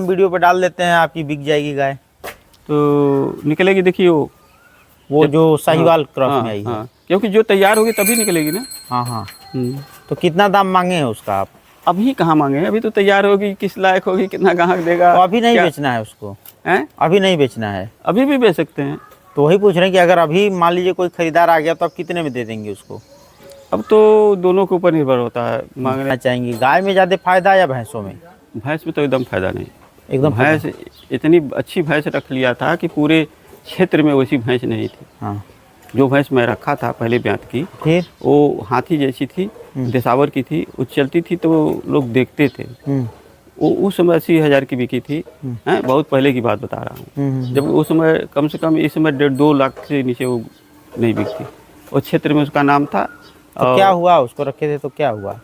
Video पे डाल देते हैं, आपकी बिक जाएगी गाय। तो निकलेगी, देखिए वो जो साहिवाल क्रॉस में आई है। हाँ, क्योंकि जो तैयार होगी तभी निकलेगी ना। हाँ हाँ। तो कितना दाम मांगे हैं उसका आप? अभी कहाँ मांगे हैं, अभी तो तैयार होगी, किस लायक होगी, कितना ग्राहक देगा। तो अभी नहीं बेचना है उसको? हैं? अभी नहीं बेचना है? अभी भी बेच सकते हैं। तो वही पूछ रहे हैं कि अगर अभी मान लीजिए कोई खरीदार आ गया तो आप कितने में दे देंगे उसको? अब तो दोनों के ऊपर निर्भर होता है, मांगना चाहेंगे। गाय में ज़्यादा फायदा या भैंसों में? भैंस में तो एकदम फायदा नहीं। एकदम भैंस इतनी अच्छी भैंस रख लिया था कि पूरे क्षेत्र में वैसी भैंस नहीं थी। हाँ। जो भैंस मैं रखा था पहले ब्यात की, फिर वो हाथी जैसी थी, देसावर की थी, वो चलती थी तो लोग देखते थे। वो उस समय 80,000 की बिकी थी। हैं, बहुत पहले की बात बता रहा हूँ, जब उस समय कम से कम इस समय 1.5-2 लाख से नीचे वो नहीं बिकती। उस क्षेत्र में उसका नाम था। तो क्या हुआ, उसको रखे थे तो क्या हुआ?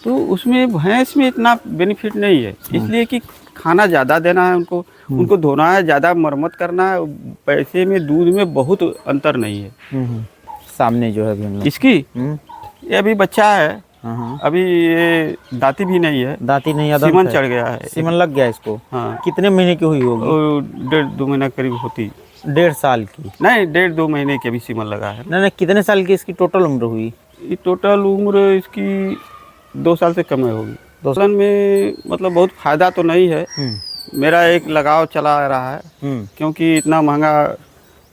तो उसमें भैंस में इतना बेनिफिट नहीं है, इसलिए कि खाना ज़्यादा देना है उनको, उनको धोना है, ज़्यादा मरम्मत करना है। पैसे में दूध में बहुत अंतर नहीं है। सामने जो है अभी इसकी ये अभी बच्चा है, अभी ये दाती भी नहीं है। दाती नहीं है, सीमन चढ़ गया है। सीमन लग गया इसको? हाँ। कितने महीने की हुई होगी? 1.5-2 महीना करीब होती। 1.5 साल की? नहीं, 1.5-2 महीने की अभी सीमन लगा है। नहीं, कितने साल की इसकी टोटल उम्र हुई? ये टोटल उम्र इसकी 2 साल से कम होगी। 2 साल में मतलब बहुत फायदा तो नहीं है। मेरा एक लगाव चला रहा है, क्योंकि इतना महंगा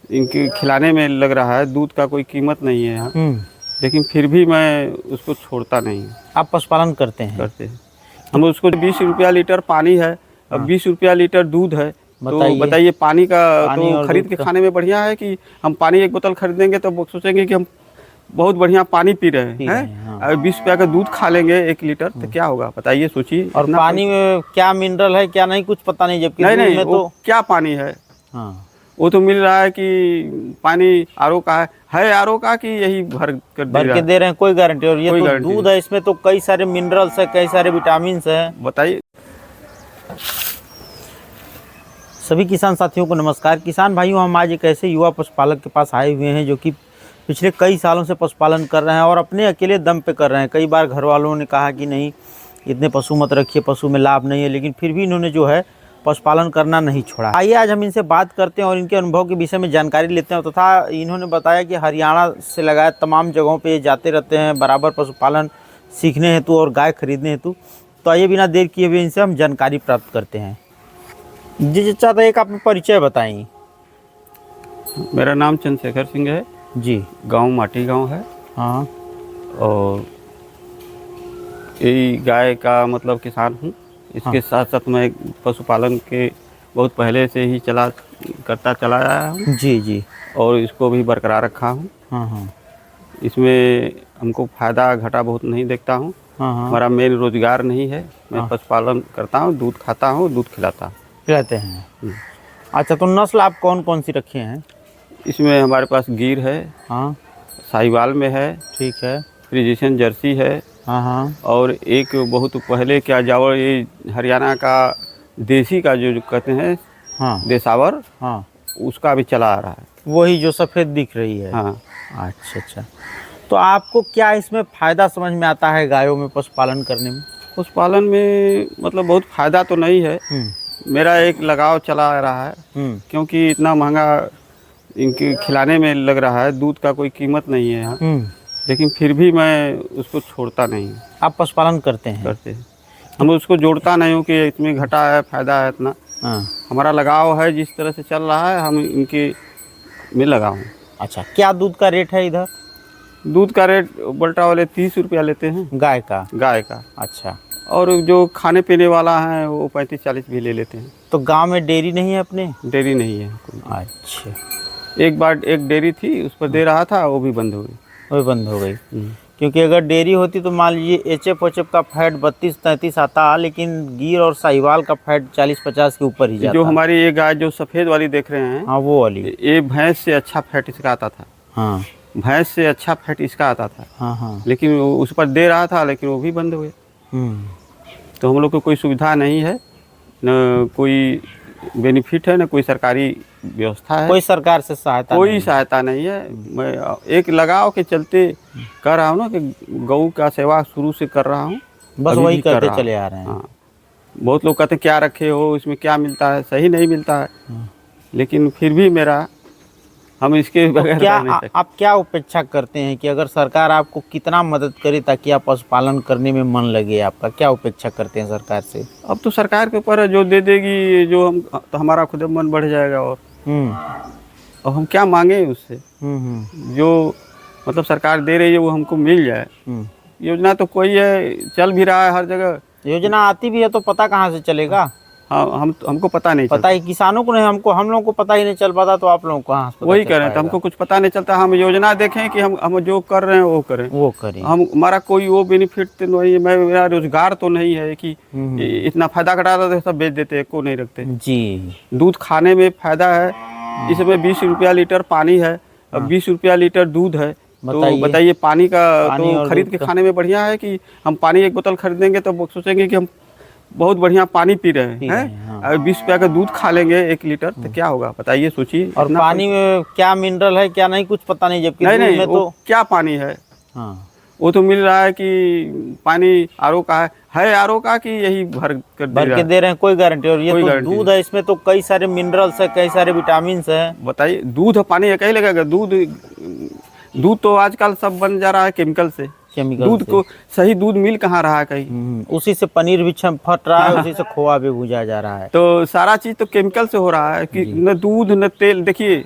इनके खिलाने में लग रहा है, दूध का कोई कीमत नहीं है यहाँ। लेकिन फिर भी मैं उसको छोड़ता नहीं। आप पशुपालन करते हैं? करते हैं हम। उसको 20 रुपया लीटर पानी है, अब 20 रुपया लीटर दूध है। तो बताइए पानी का तो खरीद के खाने में बढ़िया है कि हम पानी एक बोतल खरीदेंगे तो सोचेंगे कि हम बहुत बढ़िया पानी पी रहे हैं। और 20 रुपया का दूध खा लेंगे 1 लीटर तो क्या होगा, बताइए, सोचिए। और पानी में क्या मिनरल है क्या नहीं कुछ पता नहीं, जबकि नहीं में तो क्या पानी है। वो तो मिल रहा है कि पानी आरओ का है आरओ का, कि यही भर के दे रहे हैं, कोई गारंटी। और ये तो दूध है, इसमें तो कई सारे मिनरल्स है, कई सारे विटामिन है। बताइए। सभी किसान साथियों को नमस्कार। किसान भाइयों, हम आज एक ऐसे युवा पशुपालक के पास आए हुए हैं जो कि पिछले कई सालों से पशुपालन कर रहे हैं और अपने अकेले दम पे कर रहे हैं। कई बार घर वालों ने कहा कि नहीं, इतने पशु मत रखिए, पशु में लाभ नहीं है, लेकिन फिर भी इन्होंने जो है पशुपालन करना नहीं छोड़ा। आइए आज हम इनसे बात करते हैं और इनके अनुभव के विषय में जानकारी लेते हैं। तथा इन्होंने बताया कि हरियाणा से लगाए तमाम जगहों पे जाते रहते हैं बराबर पशुपालन सीखने हेतु और गाय खरीदने हेतु। तो आइए बिना देर किए हुए इनसे हम जानकारी प्राप्त करते हैं। जी चाहता, एक आप परिचय बताएं। मेरा नाम चंद्रशेखर सिंह है जी, गांव माटी गांव है। हाँ। और यही गाय का मतलब किसान हूँ। इसके साथ साथ मैं पशुपालन के बहुत पहले से ही करता चला आया हूँ। जी जी। और इसको भी बरकरार रखा हूँ। हाँ। इसमें हमको फ़ायदा घाटा बहुत नहीं देखता हूँ। हमारा मेन रोजगार नहीं है। मैं पशुपालन करता हूँ, दूध खाता हूँ, दूध खिलाते हैं। अच्छा, तो नस्ल आप कौन कौन सी रखे हैं? इसमें हमारे पास गिर है, हाँ, साहिवाल में है, ठीक है, फ्रिजिशियन जर्सी है, हाँ, और एक बहुत पहले क्या जावर, ये हरियाणा का देसी का जो कहते हैं, हाँ, देसावर, हाँ, उसका भी चला आ रहा है। वही जो सफ़ेद दिख रही है। हाँ। अच्छा। तो आपको क्या इसमें फ़ायदा समझ में आता है गायों में पशुपालन करने में? पशुपालन में मतलब बहुत फ़ायदा तो नहीं है। मेरा एक लगाव चला आ रहा है, क्योंकि इतना महंगा इनके खिलाने में लग रहा है, दूध का कोई कीमत नहीं है यहाँ। लेकिन फिर भी मैं उसको छोड़ता नहीं। आप पशुपालन करते हैं? करते हैं हम। उसको जोड़ता नहीं हूँ कि इसमें घाटा है फायदा है इतना। हमारा लगाव है, जिस तरह से चल रहा है हम इनके में लगा हूँ। अच्छा, क्या दूध का रेट है इधर? दूध का रेट बल्टा वाले 30 रुपया लेते हैं गाय का। अच्छा। और जो खाने पीने वाला है वो 35-40 भी ले लेते हैं। तो गांव में डेयरी नहीं है अपने? डेयरी नहीं है। अच्छा। एक बार एक डेयरी थी, उस पर दे रहा था, वो भी बंद हो गई। क्योंकि अगर डेयरी होती तो मान लीजिए HF का फैट 32-33 आता, लेकिन गिर और साहिवाल का फैट 40-50 के ऊपर ही जाता। जो हमारी ये गाय जो सफ़ेद वाली देख रहे हैं, हाँ, वो वाली, ये भैंस से अच्छा फैट इसका आता था। हाँ, भैंस से अच्छा फैट इसका आता था। हाँ। लेकिन उस पर दे रहा था, लेकिन वो भी बंद हुए। तो हम लोग को कोई सुविधा नहीं है, न कोई बेनिफिट है, न कोई सरकारी व्यवस्था है, कोई सरकार से सहायता नहीं है। मैं एक लगाव के चलते कर रहा हूँ ना, कि गौ का सेवा शुरू से कर रहा हूँ, बस वही करते चले आ रहे हैं। हाँ, बहुत लोग कहते हैं क्या रखे हो, इसमें क्या मिलता है, सही नहीं मिलता है। लेकिन फिर भी हम इसके बगैर क्या रह नहीं सकते। आप क्या अपेक्षा करते हैं कि अगर सरकार आपको कितना मदद करे ताकि आप पशुपालन करने में मन लगे आपका, क्या अपेक्षा करते हैं सरकार से? अब तो सरकार के ऊपर है, जो दे देगी, जो हम तो हमारा खुद मन बढ़ जाएगा। और अब हम क्या मांगे उससे? जो मतलब सरकार दे रही है वो हमको मिल जाए। योजना तो कोई है, चल भी रहा है हर जगह। योजना आती भी है तो पता कहाँ से चलेगा? हाँ, हमको पता नहीं पता ही किसानों को नहीं, हम लोगों को पता ही नहीं चल पाता, तो आप लोगों को कहाँ से पता वही चल कह रहे हैं, तो पाएगा? हमको कुछ पता नहीं चलता। हम योजना देखें कि हम जो कर रहे हैं वो करें। हमारा कोई वो बेनिफिट तो नहीं है, मेरा रोजगार तो नहीं है कि इतना फायदा कटा देते, सब बेच देते, को नहीं रखते जी। दूध खाने में फायदा है। इस समय 20 रुपया लीटर पानी है, अब 20 रुपया लीटर दूध है। तो बताइए पानी का तो खरीद के खाने में बढ़िया है कि हम पानी एक बोतल खरीदेंगे तो सोचेंगे कि हम बहुत बढ़िया पानी पी रहे हैं। अगर 20 रुपया का दूध खा लेंगे 1 लीटर तो क्या होगा बताइए, सोचिए। और पानी में क्या मिनरल है क्या नहीं कुछ पता नहीं, जबकि नहीं में तो क्या पानी है। हाँ, वो तो मिल रहा है कि पानी आरओ का है आरओ का कि यही भर के दे रहे हैं, कोई गारंटी। और ये तो दूध है, इसमें तो कई सारे मिनरल्स है, कई सारे विटामिन है। बताइए दूध और पानी एक ही लगेगा? दूध तो आजकल सब बन जा रहा है केमिकल से। दूध को सही दूध मिल कहाँ रहा है कहीं? उसी से पनीर भी फट रहा है, उसी से खोआ भी भूजा जा रहा है। तो सारा चीज तो केमिकल से हो रहा है कि न दूध न तेल। देखिए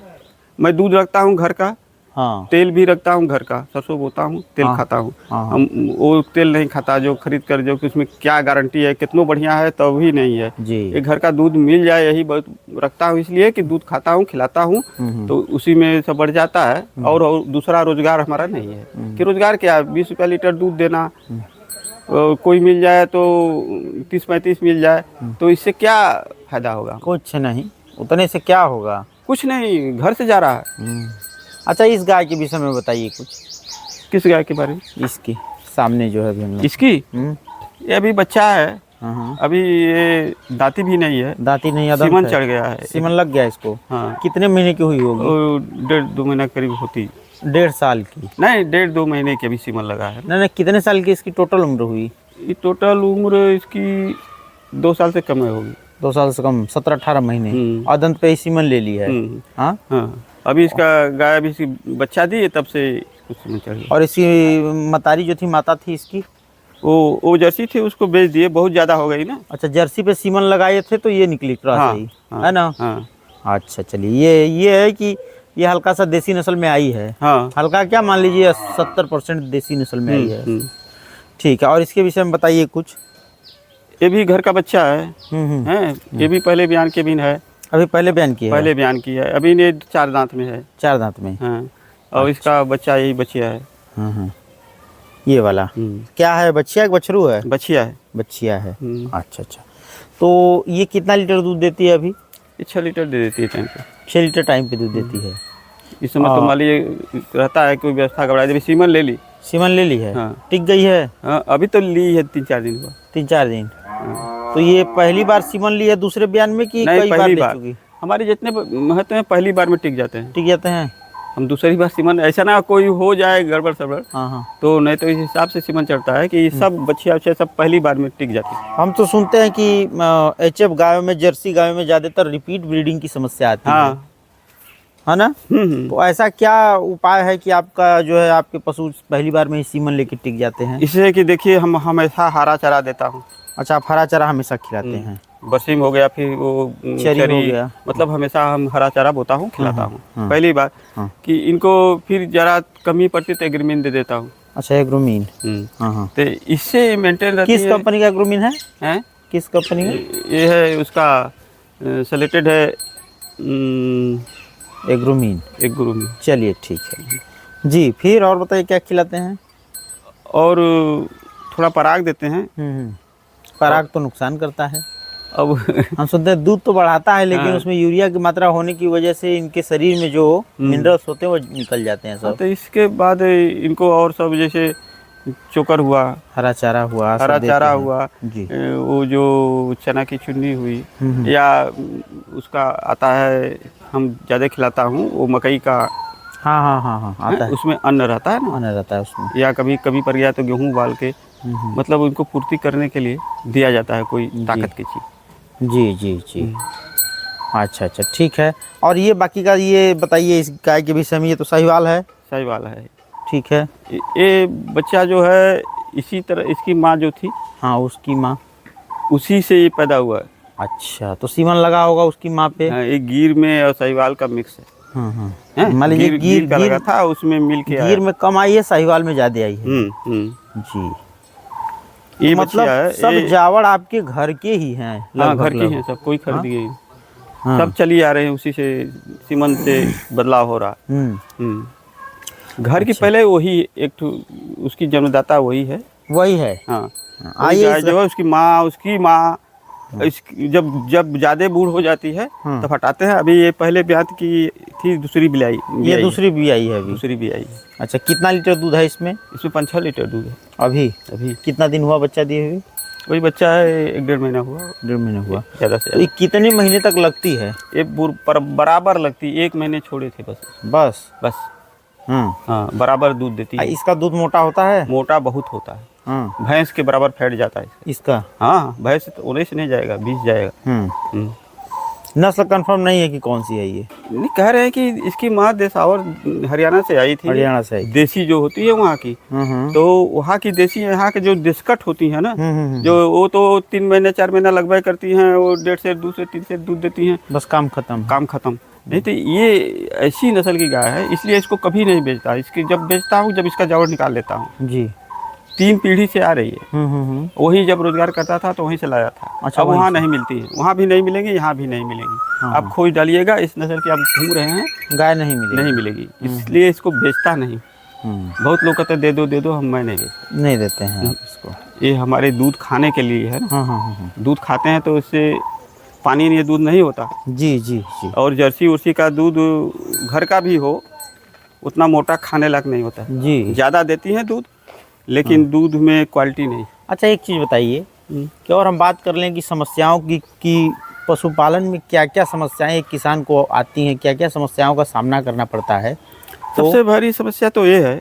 मैं दूध रखता हूँ घर का, हाँ, तेल भी रखता हूँ घर का, सरसों बोता हूँ, तेल खाता हूँ। हम वो तेल नहीं खाता जो खरीद कर, जो कि उसमें क्या गारंटी है, कितना बढ़िया है तो भी नहीं है जी। ये घर का दूध मिल जाए यही बहुत रखता हूँ, इसलिए कि दूध खाता हूँ, खिलाता हूँ, तो उसी में सब बढ़ जाता है। और दूसरा रोजगार हमारा नहीं है कि रोजगार क्या, 20 रुपया लीटर दूध देना, कोई मिल जाए तो 30-35 मिल जाए, तो इससे क्या फायदा होगा? कुछ नहीं, उतने से क्या होगा? कुछ नहीं, घर से जा रहा है। अच्छा, इस गाय के विषय में बताइए कुछ। किस गाय के बारे में? इसकी सामने जो है अभी हम लोग। इसकी ये अभी बच्चा है, अभी ये दाती भी नहीं है। दाती नहीं, सीमन चढ़ गया है, सीमन लग गया इसको। हाँ। कितने महीने की हुई होगी? 1.5-2 महीना करीब होती। 1.5 साल की? नहीं, 1.5-2 महीने की अभी सीमन लगा है। नहीं, कितने साल की इसकी टोटल उम्र हुई? ये टोटल उम्र इसकी 2 साल से कम होगी। 2 साल से कम, 17-18 महीने। और दंत पे ही सीमन ले ली है। हाँ हाँ, अभी इसका गाय अभी इसकी बच्चा दी है, तब से कुछ सीमन चढ़ गया। और इसकी मतारी जो थी, माता थी इसकी, वो जर्सी थी, उसको बेच दिए, बहुत ज्यादा हो गई ना। अच्छा, जर्सी पे सीमन लगाए थे तो ये निकली क्रॉस ही, है ना? हाँ। अच्छा, चलिए, ये है कि ये हल्का सा देसी नस्ल में आई है। हाँ। हल्का क्या, मान लीजिए 70% देसी नस्ल में आई है। ठीक है, और इसके विषय में बताइए कुछ। ये भी घर का बच्चा है। ये भी पहले बयान के भी है। अभी पहले बयान किया है? पहले बयान किया है, अभी ये 4 दांत में है। 4 दांत में? हाँ। और इसका बच्चा यही बचिया है। ये वाला क्या है, बच्चिया बछरू है? बचिया है। बच्चिया है। अच्छा, तो ये कितना लीटर दूध देती है अभी? ये 6 लीटर दे देती है टाइम पे। 6 लीटर टाइम पे दूध देती है। इस समय तो मान लीजिए रहता है कोई व्यवस्था गड़बड़ा दे। सीमन ले ली। सीमन ले ली है? हाँ। टिक गई है? हाँ, अभी तो ली है 3-4 दिन हुआ। 3-4 दिन? तो ये पहली बार सीमन ली है दूसरे बयान में कि कई बार ले चुकी? हमारे जितने महत्व हैं पहली बार में टिक जाते हैं। टिक जाते हैं? हम दूसरी बार सीमन, ऐसा ना कोई हो जाए गड़बड़ सड़बड़, तो नहीं तो इस हिसाब से सीमन चढ़ता है कि सब बच्चिया सब पहली बार में टिक जाती है। हम तो सुनते हैं कि एचएफ गायों में, जर्सी गायों में ज्यादातर रिपीट ब्रीडिंग की समस्या आती है ना? तो ऐसा क्या उपाय है कि आपका जो है, आपके पशु पहली बार में ही सीमन लेके टिक जाते हैं? इसलिए कि देखिए हम हमेशा हरा चारा देता हूँ। अच्छा, आप हरा चारा हमेशा खिलाते हैं? बरसीम हो गया, फिर वो चरी हो गया, मतलब हमेशा हम हरा चारा बोता हूँ, खिलाता हूँ। पहली बार कि इनको फिर जरा कमी पड़ती तो एग्रीमीन दे देता हूँ। अच्छा, एग्रोमीन। तो इससे मेंटेन रहती है। किस कंपनी का एग्रोमीन है? किस कंपनी का? ये है उसका सेलेक्टेड है एग्रोमीन। एग्रोमीन। चलिए, ठीक है जी। फिर और बताइए क्या खिलाते हैं? और थोड़ा पराग देते हैं। पराग तो नुकसान करता है। अब हम सुनते हैं दूध तो बढ़ाता है, लेकिन उसमें यूरिया की मात्रा होने की वजह से इनके शरीर में जो मिनरल्स होते हैं वो निकल जाते हैं सब। तो इसके बाद इनको और सब जैसे चोकर हुआ, हरा चारा हुआ, जी, वो जो चना की चुन्नी हुई, या उसका आता है, हम ज़्यादा खिलाता हूँ वो मकई का हाँ हाँ हाँ हाँ आता है, उसमें अन्न रहता है ना, आने रहता है उसमें। या कभी कभी पड़ गया तो गेहूँ उबाल के, मतलब उनको पूर्ति करने के लिए दिया जाता है कोई ताकत की चीज़। जी जी जी। अच्छा अच्छा ठीक है। और ये बाकी का ये बताइए इस गाय के विषय में, ये तो साहिवाल है। सही वाला है। ठीक है। ये बच्चा जो है इसी तरह इसकी माँ जो थी हाँ उसकी माँ। उसी से ये पैदा हुआ है। अच्छा तो सीमन लगा होगा उसकी माँ पे। हाँ, एक गिर में और साहिवाल का मिक्स है। हाँ मान लीजिए गिर का लगा था, उसमें मिल के आया। गिर में कम आई है, साहिवाल में ज्यादा आई है। जी। ये मतलब बच्चा है, सब जावड़ आपके घर के ही हैं हाँ घर लगभग की हैं सब, कोई खरीद गई। हाँ। सब चली आ रहे हैं उसी से, सीमन से बदलाव हो रहा। घर की पहले वही एक उसकी जन्मदाता वही है। वही है। हाँ आइए गाय जो है उसकी माँ जब ज्यादा बूढ़ हो जाती है तब हटाते हैं। अभी ये पहले ब्यात की थी, दूसरी बिलाई, ये दूसरी भी आई है अभी। दूसरी भी आई है। अच्छा कितना लीटर दूध है इसमें? इसमें 5-6 लीटर दूध है अभी अभी। कितना दिन हुआ बच्चा दिए हुए? वही बच्चा है 1-1.5 महीना हुआ। 1.5 महीना हुआ। ज़्यादा से तो ये कितने महीने तक लगती है? ये बराबर लगती, 1 महीने छोड़े थे बस। हाँ बराबर दूध देती है। इसका दूध मोटा होता है? मोटा बहुत होता है। भैंस के बराबर फैट जाता है इसका। हाँ भैंस तो 19 नहीं जाएगा, 20 जाएगा। नस्ल कंफर्म नहीं है कि कौन सी है ये? नहीं, कह रहे हैं कि इसकी माँ देसावर हरियाणा से आई थी। हरियाणा से आई। देसी जो होती है वहाँ की, तो वहाँ की देसी, यहाँ के जो देशकट होती है ना, जो वो तो 3 महीने 4 महीना लगभग करती हैं, वो 1.5 से 2 से 3 से दूध देती हैं, बस काम खत्म। नहीं तो ये ऐसी नस्ल की गाय है, इसलिए इसको कभी नहीं बेचता। इसकी जब बेचता हूँ जब इसका जौड़ निकाल लेता हूँ। जी। 3 पीढ़ी से आ रही है। वही जब रोजगार करता था तो वहीं से लाया था। अच्छा, अब वहाँ नहीं मिलती है, वहाँ भी नहीं मिलेंगी, यहाँ भी नहीं मिलेंगी। आप खोज डालिएगा इस नस्ल की, आप घूम रहे हैं, गाय नहीं मिलेगी। इसलिए इसको बेचता नहीं। बहुत लोग कहते दे दो, हम मैं नहीं बेचता। नहीं देते हैं आप इसको। ये हमारे दूध खाने के लिए है ना। दूध खाते हैं तो इससे पानी नहीं, दूध नहीं होता। जी जी जी। और जर्सी उर्सी का दूध घर का भी हो उतना मोटा खाने लायक नहीं होता जी। ज़्यादा देती हैं दूध, लेकिन दूध में क्वालिटी नहीं। अच्छा एक चीज़ बताइए कि और हम बात कर लें कि समस्याओं की कि पशुपालन में क्या क्या समस्याएं एक किसान को आती हैं, क्या क्या समस्याओं का सामना करना पड़ता है? सबसे बड़ी समस्या तो ये है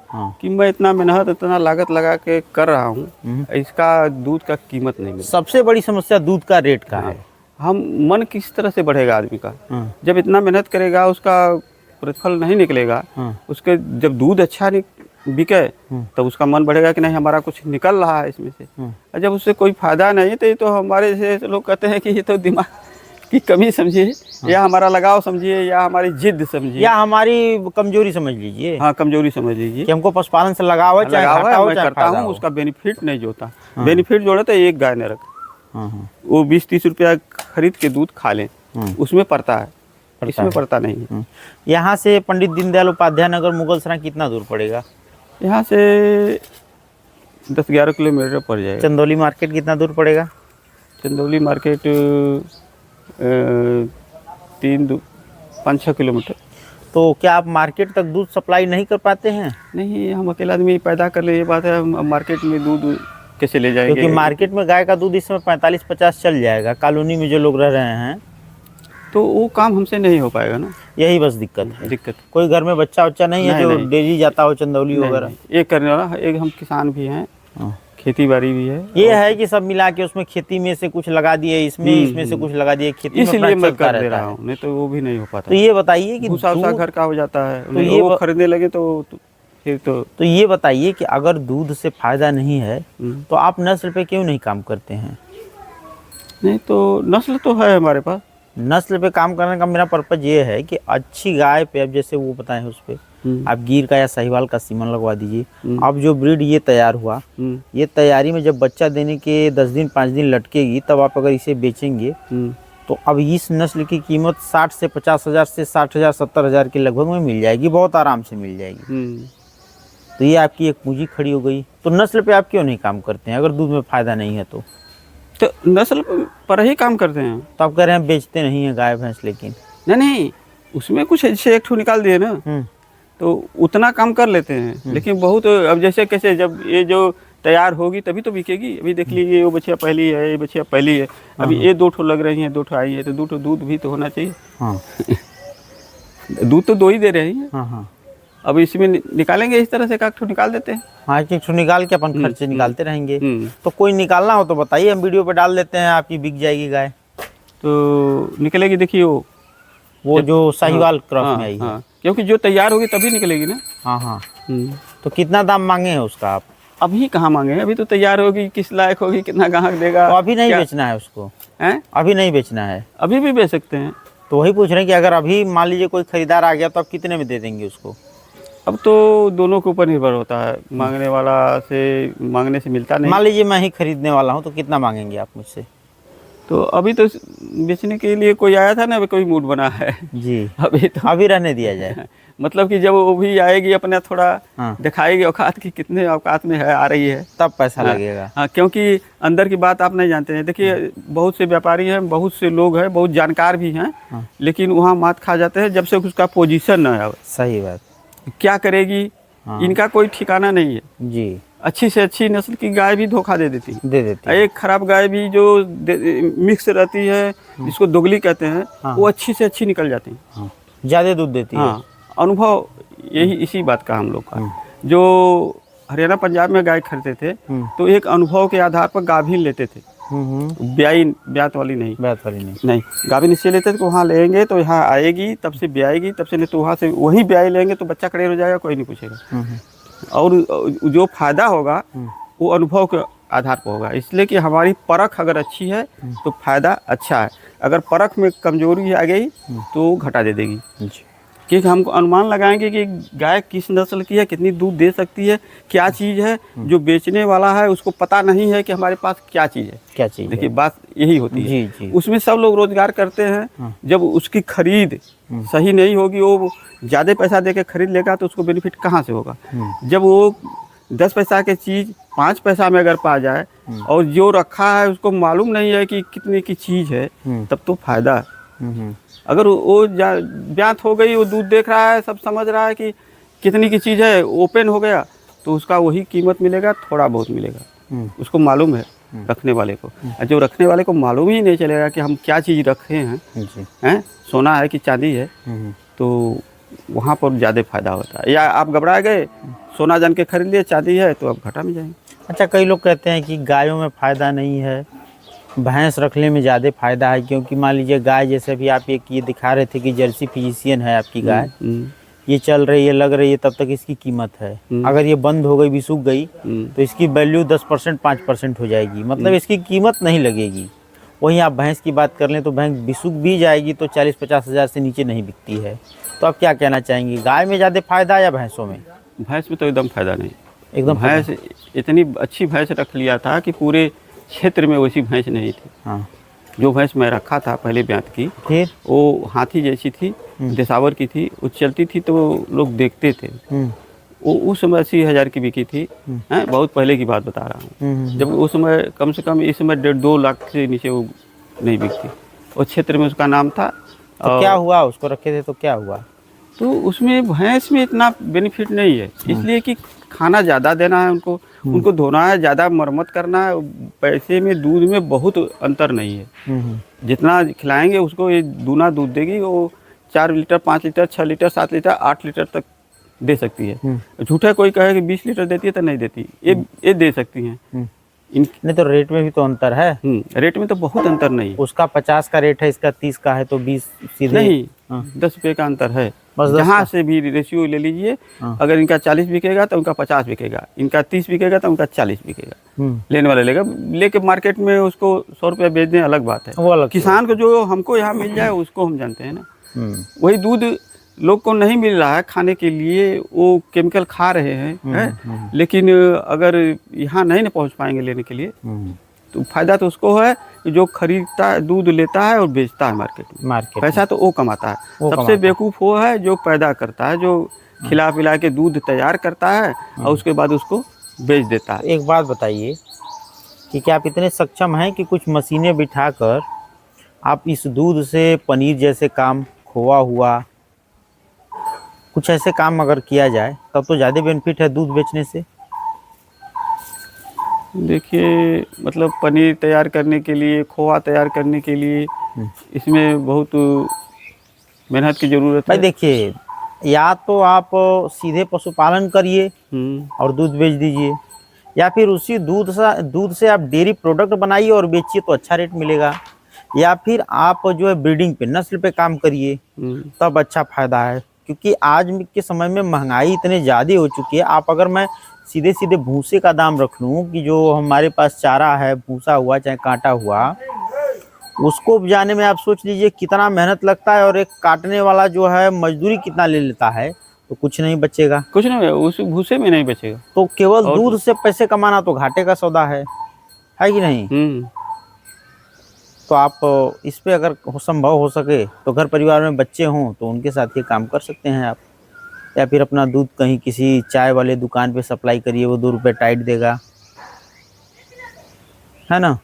हाँ। कि मैं इतना मेहनत इतना लागत लगा के कर रहा हूँ, इसका दूध का कीमत नहीं मिलता। सबसे बड़ी समस्या दूध का रेट का है। हम मन किस तरह से बढ़ेगा आदमी का? जब इतना मेहनत करेगा उसका प्रतिफल नहीं निकलेगा, उसके जब दूध अच्छा बिके तब उसका मन बढ़ेगा कि नहीं हमारा कुछ निकल रहा है इसमें से। और जब उससे कोई फायदा नहीं तो ये तो हमारे से लोग कहते हैं कि ये तो दिमाग की कमी समझिए, या हमारा लगाव समझिए, या हमारी जिद समझिए, या हमारी कमजोरी समझ लीजिए। हाँ कमजोरी समझ लीजिए कि हमको पशुपालन से लगाव है, चाहे घाटा हो मैं चाहे करता फायदा हूँ, हो। उसका बेनिफिट नहीं जोता। बेनिफिट जोड़े तो एक गाय ने रख, वो 20-30 रुपया खरीद के दूध खा लें, उसमें पड़ता है, इसमें पड़ता नहीं है। यहाँ से पंडित दीनदयाल उपाध्याय नगर मुगलसराय कितना दूर पड़ेगा? यहाँ से 10-11 किलोमीटर पड़ जाएगा। चंदौली मार्केट कितना दूर पड़ेगा? Chandauli market 5-6 kilometre. तो क्या आप मार्केट तक दूध सप्लाई नहीं कर पाते हैं? नहीं, हम अकेला आदमी पैदा कर ले, ये बात है। हम मार्केट में दूध कैसे ले जाएंगे? क्योंकि मार्केट में गाय का दूध इस समय 45-50 चल जाएगा। कॉलोनी में जो लोग रह रहे हैं तो वो काम हमसे नहीं हो पाएगा ना, यही बस दिक्कत है। दिक्कत कोई घर में बच्चा उच्चा नहीं है जो डेली जाता हो चंदौली वगैरह? एक करने वाला, एक हम किसान भी हैं, खेती बाड़ी भी है। ये है कि सब मिला के उसमें खेती में से कुछ लगा दिए, इसमें से कुछ लगा दिए, खेती में इसलिए मैं चलता कर दे रहता रहा है। हूँ, नहीं तो वो भी नहीं हो पाता। तो ये बताइए कि भूसा घर का हो जाता है, तो ये वो खरीदने लगे तो फिर तो ये बताइए कि अगर दूध से फायदा नहीं है तो आप नस्ल पे क्यों नहीं काम करते हैं? नहीं तो नस्ल तो है हमारे पास। नस्ल पे काम करने का मेरा पर्पज ये है कि अच्छी गाय पे, अब जैसे वो बताएं उस पे आप गिर का या साहिवाल का सीमन लगवा दीजिए। अब जो ब्रीड ये तैयार हुआ, ये तैयारी में जब बच्चा देने के 10 दिन 5 दिन लटकेगी, तब आप अगर इसे बेचेंगे तो अब इस नस्ल की कीमत 60 से 50 हज़ार से 60 हज़ार 70 हज़ार के लगभग में मिल जाएगी, बहुत आराम से मिल जाएगी। तो ये आपकी एक पूंजी खड़ी हो गई। तो नस्ल पे आप क्यों नहीं काम करते हैं अगर दूध में फायदा नहीं है तो? तो नस्ल पर ही काम करते हैं। तो आप कह रहे हैं बेचते नहीं है गाय भैंस, लेकिन नहीं उसमें कुछ ऐसे एक ठो निकाल दिए ना तो उतना काम कर लेते हैं। लेकिन बहुत, अब जैसे कैसे जब ये जो तैयार होगी तभी तो बिकेगी। अभी देख लीजिए वो बछिया पहली है, ये बछिया पहली है, अभी ये 2 ठो लग रही हैं, 2 ठो आई है, तो 2 ठो दूध भी तो होना चाहिए। दूध तो 2 ही दे रही हैं। हाँ हाँ अब इसमें निकालेंगे, इस तरह से एक ठो निकाल देते हैं। हाँ, एक एक ठो निकाल के अपन खर्चे निकालते रहेंगे। हम्म। तो कोई निकालना हो तो बताइए, हम वीडियो पे डाल देते हैं, आपकी बिक जाएगी गाय। तो निकलेगी, देखिए वो जो साहिवाल क्रॉस हाँ, में आई है। हाँ, क्योंकि जो तैयार होगी तभी निकलेगी ना। हाँ हाँ। हम्म। तो कितना दाम मांगे हैं उसका आप? अभी कहाँ मांगे हैं, अभी तो तैयार होगी, किस लायक होगी, कितना ग्राहक देगा। तो अभी नहीं क्या? बेचना है उसको? हैं? अभी नहीं बेचना है? अभी भी बेच सकते हैं। तो वही पूछ रहे हैं कि अगर अभी मान लीजिए कोई खरीदार आ गया तो आप कितने में दे देंगे उसको? अब तो दोनों के ऊपर निर्भर होता है, मांगने वाला से, मांगने से मिलता नहीं। मान लीजिए मैं ही खरीदने वाला हूँ तो कितना मांगेंगे आप मुझसे? तो अभी तो बेचने के लिए कोई आया था ना, अभी कोई मूड बना है। जी, अभी तो अभी रहने दिया जाए। मतलब कि जब वो भी आएगी अपना थोड़ा हाँ। दिखाएगी औकात की, कितने औकात में है, आ रही है, तब पैसा हाँ, लगेगा। हाँ, क्योंकि अंदर की बात आप नहीं जानते हैं। देखिए बहुत से व्यापारी हैं, बहुत से लोग हैं, बहुत जानकार भी हैं, हाँ। लेकिन वहाँ मात खा जाते हैं जब से उसका पोजीशन न आवे। सही बात। क्या करेगी, हाँ। इनका कोई ठिकाना नहीं है। जी, अच्छी से अच्छी नस्ल की गाय भी धोखा दे देती है। दे देती है। एक खराब गाय भी जो मिक्स रहती है, जिसको दोगली कहते हैं, हाँ। वो अच्छी से अच्छी निकल जाती है। हाँ, ज़्यादा दूध देती है। हाँ, अनुभव यही इसी बात का हम लोग का। जो हरियाणा पंजाब में गाय खरीदते थे तो एक अनुभव के आधार पर गाभिन लेते थे, ब्यात वाली नहीं। बात वाली नहीं। नहीं, गाभिन इससे लेते थे कि वहाँ लेंगे तो यहाँ आएगी, तब से ब्याएगी, तब से, नहीं तो वहाँ से वही ब्याई लेंगे तो बच्चा कड़े हो जाएगा, कोई नहीं पूछेगा। और जो फायदा होगा वो अनुभव के आधार पर होगा। इसलिए कि हमारी परख अगर अच्छी है तो फायदा अच्छा है, अगर परख में कमजोरी आ गई तो घाटा दे देगी। क्योंकि हमको अनुमान लगाएंगे कि गाय किस नस्ल की है, कितनी दूध दे सकती है, क्या चीज़ है। जो बेचने वाला है उसको पता नहीं है कि हमारे पास क्या चीज़ है, क्या चीज़। देखिए बात यही होती है। जी जी। उसमें सब लोग रोजगार करते हैं। जब उसकी खरीद सही नहीं होगी, वो ज़्यादा पैसा दे के खरीद लेगा तो उसको बेनिफिट कहाँ से होगा। जब वो 10 पैसा की चीज़ 5 पैसा में अगर पा जाए और जो रखा है उसको मालूम नहीं है कि कितने की चीज़ है, तब तो फायदा है। अगर वो ब्यात हो गई, वो दूध देख रहा है, सब समझ रहा है कि कितनी की चीज़ है, ओपन हो गया तो उसका वही कीमत मिलेगा, थोड़ा बहुत मिलेगा। उसको मालूम है रखने वाले को। और जो रखने वाले को मालूम ही नहीं चलेगा कि हम क्या चीज़ रखे हैं, सोना है कि चांदी है, तो वहाँ पर ज़्यादा फायदा होता है। या आप घबरा गए, सोना जान के खरीद लिए, चांदी है तो अब घाटा में जाएंगे। अच्छा, कई लोग कहते हैं कि गायों में फ़ायदा नहीं है, भैंस रखने में ज़्यादा फायदा है। क्योंकि मान लीजिए गाय, जैसे भी आप एक ये दिखा रहे थे कि जर्सी फिजिशियन है आपकी गाय, ये चल रही है, लग रही है, तब तक इसकी कीमत है। अगर ये बंद हो गई, भी सूख गई, तो इसकी वैल्यू 10% 5% हो जाएगी, मतलब इसकी कीमत नहीं लगेगी। वहीं आप भैंस की बात कर लें तो भैंस बिसूख भी जाएगी तो 40-50 हज़ार से नीचे नहीं बिकती है। तो आप क्या कहना चाहेंगे, गाय में ज़्यादा फायदा या भैंसों में? भैंस में तो एकदम फायदा नहीं। एकदम भैंस इतनी अच्छी भैंस रख लिया था कि पूरे क्षेत्र में वैसी भैंस नहीं थी। हाँ। जो भैंस मैं रखा था पहले ब्यात की, फिर वो हाथी जैसी थी, देसावर की थी, वो चलती थी तो लोग देखते थे। वो उस समय 80,000 की बिकी थी। हैं, बहुत पहले की बात बता रहा हूँ। जब उस समय कम से कम, इस समय 1.5-2 लाख से नीचे वो नहीं बिकती। उस क्षेत्र में उसका नाम था। तो क्या हुआ, उसको रखे थे तो क्या हुआ? तो उसमें भैंस में इतना बेनिफिट नहीं है, इसलिए कि खाना ज़्यादा देना है उनको धोना है, ज़्यादा मरम्मत करना है। पैसे में, दूध में बहुत अंतर नहीं है। जितना खिलाएंगे उसको ये दूना दूध देगी। वो 4 litre, 5 litre, 6 litre, 7 litre, 8 litre तक दे सकती है। झूठा कोई कहे कि 20 लीटर देती है तो नहीं देती, ये दे सकती हैं। नहीं तो रेट में भी तो अंतर है। रेट में तो बहुत अंतर नहीं। उसका 50 का रेट है, इसका 30 का है, तो 20 सीधे नहीं, 10 रुपये का अंतर है। बस जहाँ से भी रेशियो ले लीजिए, अगर इनका 40 बिकेगा तो उनका 50 बिकेगा, इनका 30 बिकेगा तो उनका 40 बिकेगा। लेने वाला लेगा, लेके मार्केट में उसको 100 रुपया बेच दें, अलग बात है। वो अलग। किसान को जो हमको यहाँ मिल जाए उसको हम जानते हैं ना। वही दूध लोग को नहीं मिल रहा है खाने के लिए, वो केमिकल खा रहे हैं, लेकिन अगर यहाँ नहीं ना पहुँच पाएंगे लेने के लिए, तो फायदा तो उसको है जो खरीदता है, दूध लेता है और बेचता है मार्केट में। पैसा तो वो कमाता है। सबसे बेवकूफ़ वो है जो पैदा करता है, जो खिला पिला के दूध तैयार करता है और उसके बाद उसको बेच देता है। एक बात बताइए कि क्या आप इतने सक्षम हैं कि कुछ मशीनें बिठाकर आप इस दूध से पनीर जैसे काम, खोआ हुआ, कुछ ऐसे काम अगर किया जाए तब तो ज़्यादा बेनिफिट है दूध बेचने से? देखिए, मतलब पनीर तैयार करने के लिए, खोआ तैयार करने के लिए, इसमें बहुत मेहनत की जरूरत भाई है। देखिए, या तो आप सीधे पशुपालन करिए और दूध बेच दीजिए, या फिर उसी दूध से आप डेयरी प्रोडक्ट बनाइए और बेचिए तो अच्छा रेट मिलेगा, या फिर आप जो है ब्रीडिंग पे, नस्ल पे काम करिए, तब अच्छा फायदा है। क्योंकि आज के समय में महंगाई इतने ज़्यादा हो चुकी है। आप अगर मैं सीधे सीधे भूसे का दाम रख लूँ कि जो हमारे पास चारा है, भूसा हुआ चाहे कांटा हुआ, उसको उपजाने में आप सोच लीजिए कितना मेहनत लगता है, और एक काटने वाला जो है मजदूरी कितना ले लेता है, तो कुछ नहीं बचेगा। कुछ नहीं, उस भूसे में नहीं बचेगा। तो केवल और दूध से पैसे कमाना तो घाटे का सौदा है कि नहीं? तो आप इस पे अगर संभव हो सके तो घर परिवार में बच्चे हों तो उनके साथ ये काम कर सकते हैं आप, या फिर अपना दूध कहीं किसी चाय वाले दुकान पे सप्लाई करिए, वो 2 रुपये टाइट देगा, है ना?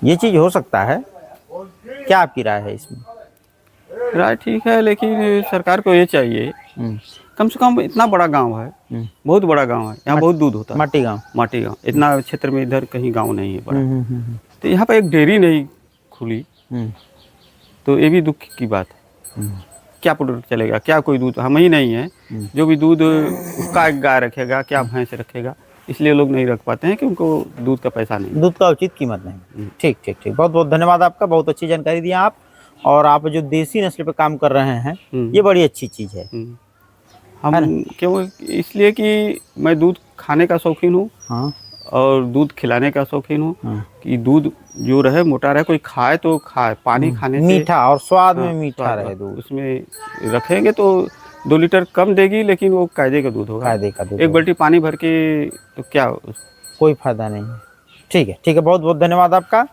ये चीज़ हो सकता है। क्या आपकी राय है इसमें? राय ठीक है, लेकिन सरकार को ये चाहिए, कम से कम इतना बड़ा गांव है, बहुत बड़ा गांव है, यहाँ बहुत दूध होता है। माटी गांव इतना क्षेत्र में इधर कहीं गांव नहीं है बड़ा। तो यहाँ पर एक डेयरी नहीं खुली, तो ये भी दुख की बात है। क्या प्रोडक्ट चलेगा, क्या कोई दूध, हम ही नहीं है जो भी दूध, उसका एक गाय रखेगा, क्या भैंस रखेगा, इसलिए लोग नहीं रख पाते हैं कि उनको दूध का पैसा नहीं, दूध का उचित कीमत नहीं। ठीक ठीक ठीक, बहुत बहुत धन्यवाद आपका, बहुत अच्छी जानकारी दी आप। और आप जो देसी नस्ल पे काम कर रहे हैं, ये बड़ी अच्छी चीज़ है। हम क्यों, इसलिए कि मैं दूध खाने का शौकीन हूँ। हाँ। और दूध खिलाने का शौकीन हूँ। हाँ। कि दूध जो रहे मोटा रहे, कोई खाए तो खाए, पानी खाने से मीठा और स्वाद में मीठा रहे दूध, उसमें रखेंगे तो 2 लीटर कम देगी, लेकिन वो कायदे का दूध होगा। कायदे का दूध। 1 बाल्टी पानी भर के तो क्या, कोई फायदा नहीं है। ठीक है, बहुत बहुत धन्यवाद आपका,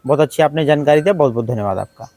बहुत अच्छी आपने जानकारी दी, बहुत बहुत धन्यवाद आपका।